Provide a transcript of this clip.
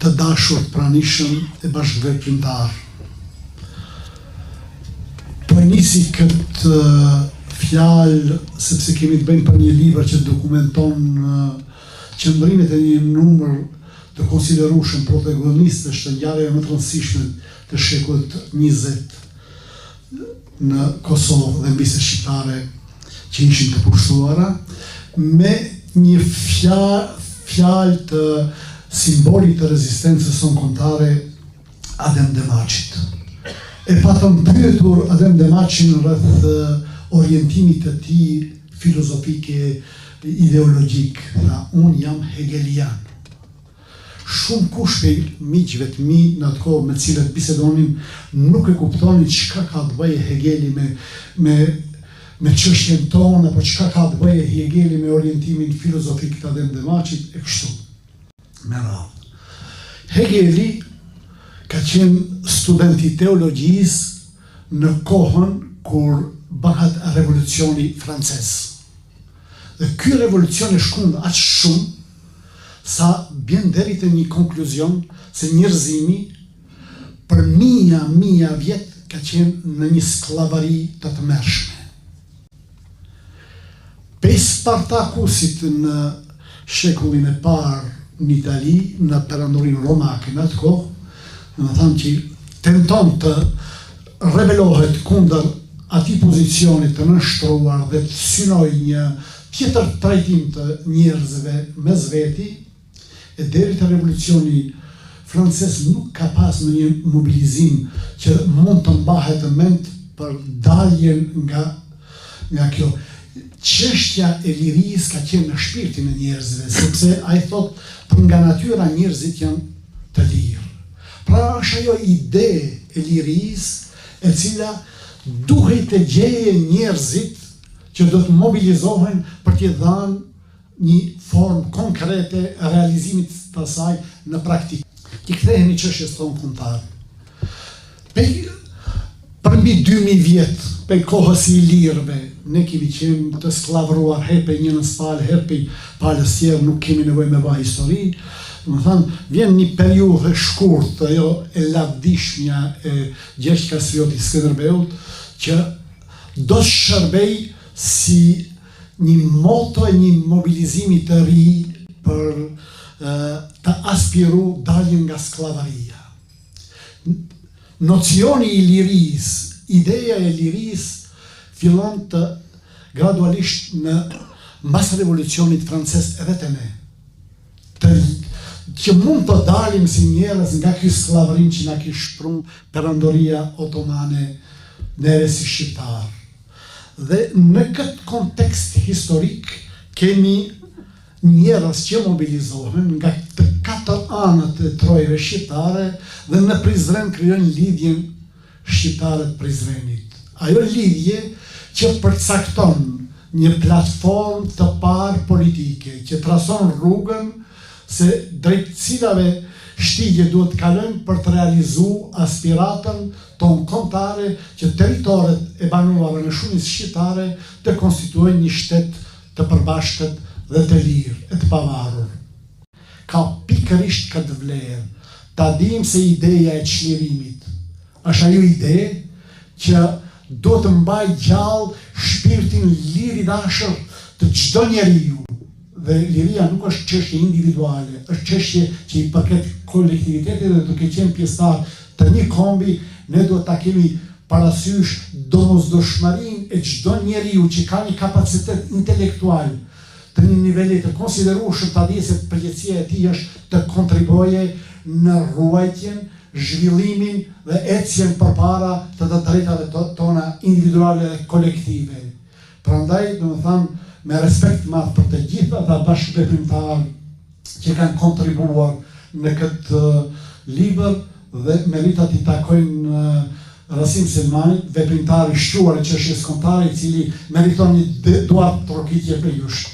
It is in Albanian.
të dashur pranishëm e bashkëveprimtar. Po e nisi këtë fjalë sepse kemi të bëjmë për një libër që dokumenton qëndrimet e një numër të konsiderueshëm protagonistësh të ngjarjeve më të rëndësishme të shekullit 20 në Kosovë dhe mbisë shqiptare që ishin të pushtuara, me një fjalë të simbolit të rezistencës sonkontare Adem Demaçit. E patëm pyetur Adem Demaçin rreth orientimit të tij filozofike, ideologjik, unë jam hegelian. Shumë kush prej miqve të mi në atë kohë me cilët bisedonim nuk e kuptonin çka ka të bëjë Hegeli me çështjen tonë, apo çka ka të bëjë Hegeli me orientimin filozofik të Adem Demaçit e kështu. Me radhë. Hegeli ka qenë student i teologjisë në kohën kur bëhet revolucioni francez. Dhe ky revolucion e shkund aq shumë sa bjen deri te një konkluzion se njerëzimi për mija vjet ka qenë në një sklavari të tmerrshme. Pej Spartakusit në shekullin e parë në Itali, në perandorinë romake në atë kohë, do të thonë që tenton të rebelohet kundër atij pozicioni të nënshtruar dhe të synoj një tjetër trajtim të njerëzve mes veti, e deri te revolucioni francez nuk ka pas në një mobilizim që mund të mbahet mend për daljen nga kjo. Çështja e lirisë ka qenë në shpirtin e njerëzve, sepse ai thot për nga natyra njerëzit janë të lirë. Pra është ajo ide e lirisë e cila duhet të gjeje njerëzit që do të mobilizohen për t'i dhënë një formë konkrete realizimit të saj në praktikë. Ti kthehemi çështjes tonë kombëtare. Për mbi 2000 vjet, për kohës i lirëve, ne kemi qenë të sklavruar herë një në spalë, herë palës tjerë, nuk kemi nevojë me vaj histori. Do të thënë, vjen një periudhë e shkurtë, ajo e lavdishmja e Gjergj Kastriotit Skënderbeut, që do të shërbej si një moto e një mobilizimi të ri për të aspiru daljen nga sklavaria. Nocioni i lirisë, ideja e lirisë fillon të gradualisht në mbas revolucionit francez edhe te ne. Që mund të dalim si njerëz nga ky skllavërim që na kishte shpruar perandoria otomane neve si shqiptar. Dhe në këtë kontekst historik kemi njerëz që mobilizohen nga të katër anët e trojeve shqiptare dhe në Prizren krijojnë lidhjen shqiptare të Prizrenit. Ajo lidhje që përcakton një platformë të parë politike, që trason rrugën se drejt cilave shtigje duhet të kalojnë për të realizuar aspiratën tonë kombëtare që territoret e banuara në shumicë shqiptare të konstituojnë një shtet të përbashkët dhe të lirë, e të pavarur. Ka pikërisht këtë vlerë, ta dim se ideja e çlirimit është ajo ide që do të mbaj gjallë shpirtin lir i dashur të çdo njeriu. Dhe liria nuk është çështje individuale, është çështje që i përket kolektivitetit dhe duke qenë pjesëtar të një kombi, ne duhet ta kemi parasysh domosdoshmërinë e çdo njeriu që ka një kapacitet intelektual të një niveli të konsiderueshëm ta di se përgjegjësia e tij është të kontribuojë në ruajtjen, zhvillimin dhe ecjen përpara të drejtave tona individuale dhe kolektive. Prandaj, domethënë, me respekt madh për të gjithë ata bashkëveprimtarë që kanë kontribuar në këtë libër dhe meritat i takojnë Rasim Selmanit, veprimtar i shquar e çështjes kombëtare, i cili meriton një duart trokitje për jush.